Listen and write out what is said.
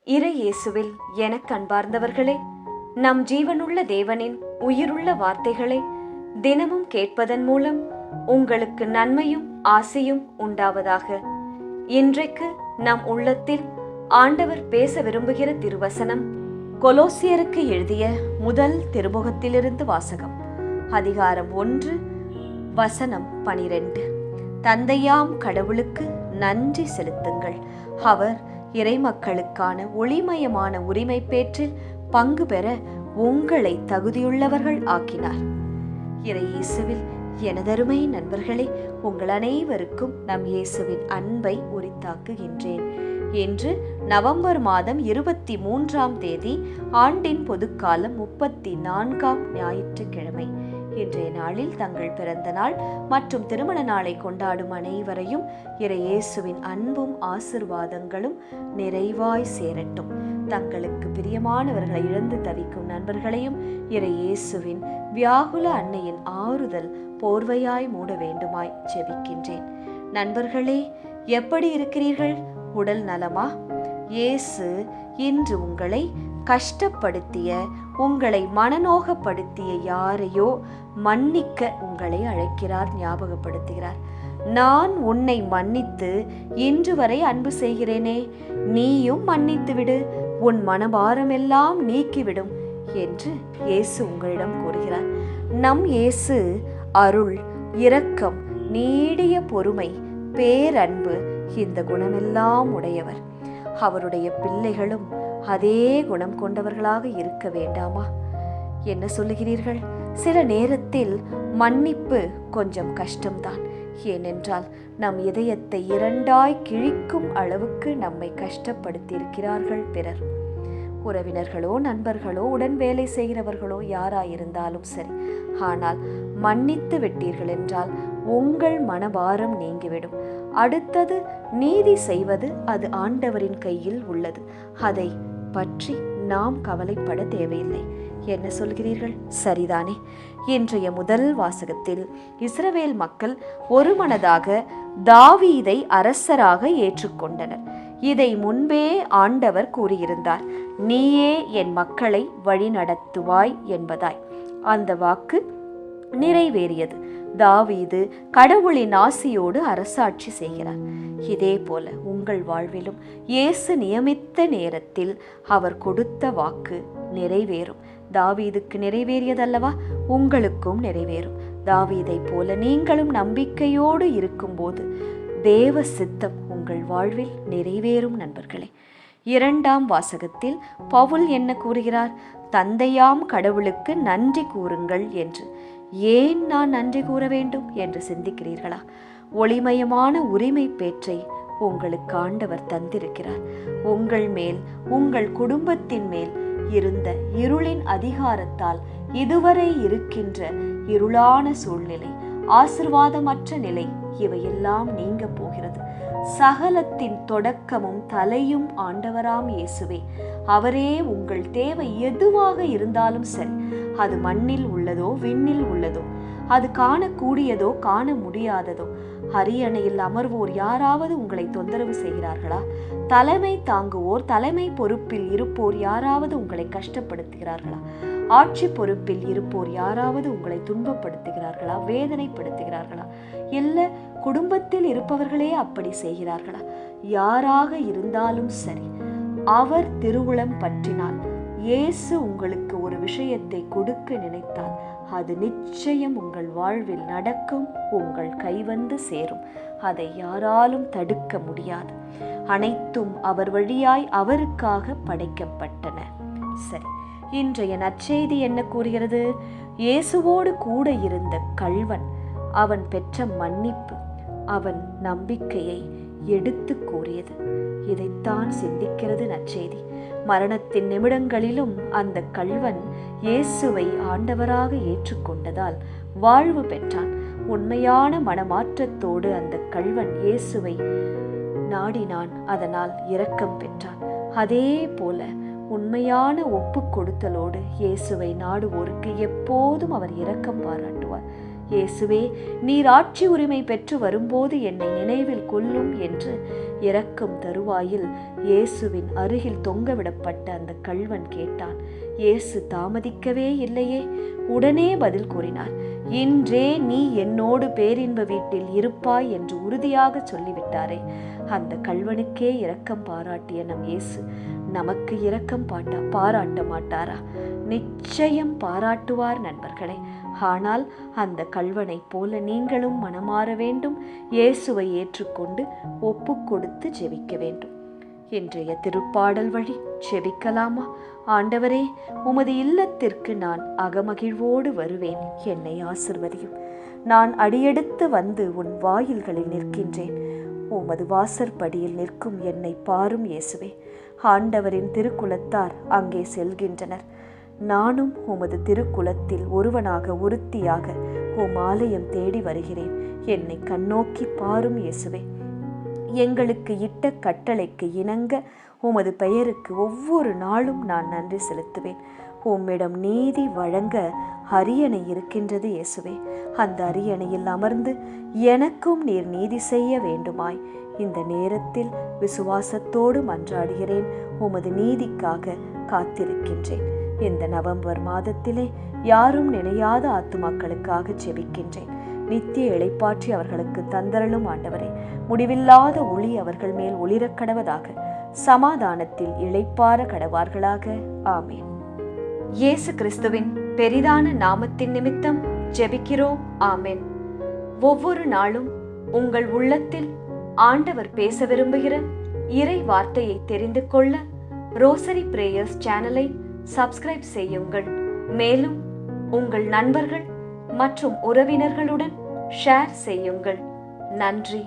இறை இயேசுவில் எனக்கு அன்பார்ந்தவர்களே, நம் ஜீவனுள்ள தேவனின் உயிருள்ள வார்த்தைகளை தினமும் கேட்பதன் மூலம் உங்களுக்கு நன்மையும் ஆசையும் உண்டாவதாக. இன்றைக்கு நம் உள்ளத்தில் ஆண்டவர் பேச விரும்புகிற திருவசனம் கொலோசியருக்கு எழுதிய முதல் திருமுகத்திலிருந்து வாசகம். அதிகாரம் 1, வசனம் 12. தந்தையாம் கடவுளுக்கு நன்றி செலுத்துங்கள், அவர் இறைமக்களுக்கான ஒளிமயமான உரிமை பேற்றில் பங்கு பெற உங்களை தகுதியுள்ளவர்கள் ஆக்கினார். இறை இயேசுவில் எனதருமை நண்பர்களே, உங்கள் அனைவருக்கும் நம் இயேசுவின் அன்பை உரித்தாக்குகின்றேன். இன்று நவம்பர் மாதம் 23ஆம் தேதி, ஆண்டின் பொதுக்காலம் 34ஆம் ஞாயிற்றுக்கிழமை. இன்றைய நாளில் தங்கள் பிறந்த நாள் மற்றும் திருமண நாளை கொண்டாடும் அனைவரையும் இறை இயேசுவின் அன்பும் ஆசிர்வாதங்களும் நிறைவாய் சேரட்டும். தங்களுக்கு பிரியமானவர்களை இழந்து தவிக்கும் நண்பர்களையும் இறை இயேசுவின் வியாகுல அன்னையின் ஆறுதல் போர்வையாய் மூட வேண்டுமாய் ஜெபிக்கின்றேன். நண்பர்களே, எப்படி இருக்கிறீர்கள்? உடல் நலமா? இயேசு இன்று உங்களை கஷ்டப்படுத்திய, உங்களை மனநோகப்படுத்திய யாரையோ மன்னிக்க உங்களை அழைக்கிறார், ஞாபகப்படுத்துகிறார். நான் உன்னை மன்னித்து இன்று வரை அன்பு செய்கிறேனே, நீயும் மன்னித்து விடு, உன் மனபாரமெல்லாம் நீக்கிவிடும் என்று இயேசு உங்களிடம் கூறுகிறார். நம் இயேசு அருள், இரக்கம், நீடிய பொறுமை, பேரன்பு, இந்த குணமெல்லாம் உடையவர். அவருடைய பிள்ளைகளும் அதே குணம் கொண்டவர்களாக இருக்க வேண்டாமா? என்ன சொல்லுகிறீர்கள்? சில நேரத்தில் மன்னிப்பு கொஞ்சம் கஷ்டம்தான். ஏனென்றால் நம் இதயத்தை இரண்டாய் கிழிக்கும் அளவுக்கு நம்மை கஷ்டப்படுத்தியிருக்கிறார்கள் பிறர். உறவினர்களோ, நண்பர்களோ, உடன் வேலை செய்கிறவர்களோ யாராயிருந்தாலும் சரி. ஆனால் மன்னித்து விட்டீர்கள் என்றால் உங்கள் மனபாரம் நீங்கிவிடும். அடுத்தது நீதி செய்வது, அது ஆண்டவரின் கையில் உள்ளது. அதை பற்றி நாம் கவலைப்பட தேவையில்லை. என்ன சொல்கிறீர்கள்? சரிதானே? இன்றைய முதல் வாசகத்தில் இஸ்ரவேல் மக்கள் ஒருமனதாக தாவீதை அரசராக ஏற்றுக்கொண்டனர். இதை முன்பே ஆண்டவர் கூறியிருந்தார், நீயே என் மக்களை வழிநடத்துவாய் என்பதாய். அந்த வாக்கு நிறைவேறியது. தாவீது கடவுளின் ஆசியோடு அரசாட்சி செய்கிறார். இதே போல உங்கள் வாழ்விலும் இயேசு நியமித்த நேரத்தில் அவர் கொடுத்த வாக்கு நிறைவேறும். தாவீதுக்கு நிறைவேறியதல்லவா, உங்களுக்கும் நிறைவேறும். தாவீதை போல நீங்களும் நம்பிக்கையோடு இருக்கும்போது தேவ சித்தம் உங்கள் வாழ்வில் நிறைவேறும். நண்பர்களே, 2ஆம் வாசகத்தில் பவுல் என்ன கூறுகிறார்? தந்தையாம் கடவுளுக்கு நன்றி கூறுங்கள் என்று. ஏன் நான் நன்றி கூற வேண்டும் என்று சிந்திக்கிறீர்களா? ஒளிமயமான உரிமை பேற்றை உங்களுக்கு ஆண்டவர் தந்திருக்கிறார். உங்கள் மேல், உங்கள் குடும்பத்தின் மேல் இருந்த இருளின் அதிகாரத்தால் இதுவரை இருக்கின்ற இருளான சூழ்நிலை, ஆசிர்வாதமற்ற நிலை, இவையெல்லாம் நீங்க போகிறது. சகலத்தின் தொடக்கமும் தலையும் ஆண்டவராம் இயேசுவே. அவரே உங்கள் தேவை எதுவாக இருந்தாலும் சரி, அது மண்ணில் உள்ளதோ விண்ணில் உள்ளதோ, அது காணக்கூடியதோ காண முடியாததோ, அரியணையில் அமர்வோர் யாராவது உங்களை தொந்தரவு செய்கிறார்களா? தலைமை தாங்குவோர், தலைமை பொறுப்பில் இருப்போர் யாராவது உங்களை கஷ்டப்படுத்துகிறார்களா? ஆட்சி பொறுப்பில் இருப்போர் யாராவது உங்களை துன்பப்படுத்துகிறார்களா, வேதனைப்படுத்துகிறார்களா? இல்லை குடும்பத்தில் இருப்பவர்களே அப்படி செய்கிறார்களா? யாராக இருந்தாலும் சரி, அவர் திருவுளம் பற்றினால், இயேசு உங்களுக்கு ஒரு விஷயத்தை கொடுக்க நினைத்தால் அது நிச்சயம் உங்கள் வாழ்வில் நடக்கும், உங்கள் கைவந்து சேரும். அதை யாராலும் தடுக்க முடியாது. அனைத்தும் அவர் வழியாய் அவருக்காக படைக்கப்பட்டன. சரி, இன்றைய நற்செய்தி என்ன கூறுகிறது? இயேசுவோடு கூட இருந்த கள்வன், அவன் பெற்ற மன்னிப்பு அவன் நம்பிக்கையை எடுத்து கூறியது. இதைத்தான் சிந்திக்கிறது நற்செய்தி. மரணத்தின் நிமிடங்களிலும் அந்த கள்வன் இயேசுவை ஆண்டவராக ஏற்றுக்கொண்டதால் வாழ்வு பெற்றான். உண்மையான மனமாற்றத்தோடு அந்த கள்வன் இயேசுவை நாடினான், அதனால் இரக்கம் பெற்றான். அதே போல உண்மையான ஒப்பு கொடுத்தலோடு இயேசுவை நாடுவோருக்கு எப்போதும் அவர் இரக்கம் பாராட்டுவார். இயேசுவே, நீர் ஆட்சி உரிமை பெற்று வரும்போது என்னை நினைவில் கொள்ளும் என்று இறக்கும் தருவாயில் இயேசுவின் அருகில் தொங்கவிடப்பட்ட அந்த கள்வன் கேட்டான். இயேசு தாமதிக்கவே இல்லையே, உடனே பதில் கூறினார். இன்றே நீ என்னோடு பேரின்ப வீட்டில் இருப்பாய் என்று உறுதியாக சொல்லிவிட்டாரே. அந்த கள்வனுக்கே இரக்கம் பாராட்டிய நம் இயேசு நமக்கு இரக்கம் பாராட்ட மாட்டாரா? நிச்சயம் பாராட்டுவார் நண்பர்களே. ஆனால் அந்த கள்வனைப் போல நீங்களும் மனமாற வேண்டும், இயேசுவை ஏற்றுக்கொண்டு ஒப்பு கொடுத்து ஜெபிக்க வேண்டும். இன்றைய திருப்பாடல் வழி ஜெபிக்கலாமா? ஆண்டவரே, உமது இல்லத்திற்கு நான் அகமகிழ்வோடு வருவேன், என்னை ஆசிர்வதியும். நான் அடியெடுத்து வந்து உன் வாயில்களில் நிற்கின்றேன். உமது வாசற்படியில் நிற்கும் என்னை பாரும் இயேசுவே. ஆண்டவரின் திருக்குலத்தார் அங்கே செல்கின்றனர். நானும் உமது திருக்குலத்தில் ஒருத்தியாக உம் ஆலயம் தேடி வருகிறேன். என்னை கண்ணோக்கி பாரும் இயேசுவே. எங்களுக்கு இட்ட கட்டளைக்கு இணங்க உமது பெயருக்கு ஒவ்வொரு நாளும் நான் நன்றி செலுத்துவேன். உம்மிடம் நீதி வழங்க அரியணை இருக்கின்றது இயேசுவே. அந்த அரியணையில் அமர்ந்து எனக்கும் நீர் நீதி செய்ய வேண்டுமாய் இந்த நேரத்தில் விசுவாசத்தோடு மன்றாடுகிறேன். உமது நீதிக்காக காத்திருக்கின்றேன். இந்த நவம்பர் மாதத்திலே யாரும் நினையாத ஆத்துமாக்களுக்காக ஜெபிக்கின்றேன். நித்திய இளைப்பாற்றி அவர்களுக்கு தந்தரலும் ஆண்டவரே. முடிவில்லாத ஒளி அவர்கள் மேல் ஒளிரக் கடவதாக. சமாதானத்தில் இளைப்பாற கடவார்களாக. ஆமேன். இயேசு கிறிஸ்துவின் பெரிதான நாமத்தின் நிமித்தம் ஜெபிக்கிறோம். ஆமேன். ஒவ்வொரு நாளும் உங்கள் உள்ளத்தில் ஆண்டவர் பேச விரும்புகிற இறை வார்த்தையை தெரிந்து கொள்ள ரோசரி பிரேயர்ஸ் சேனலை சப்ஸ்கிரைப் செய்யுங்கள். மேலும் உங்கள் நண்பர்கள் மற்றும் உறவினர்களுடன் ஷேர் செய்யுங்கள். நன்றி.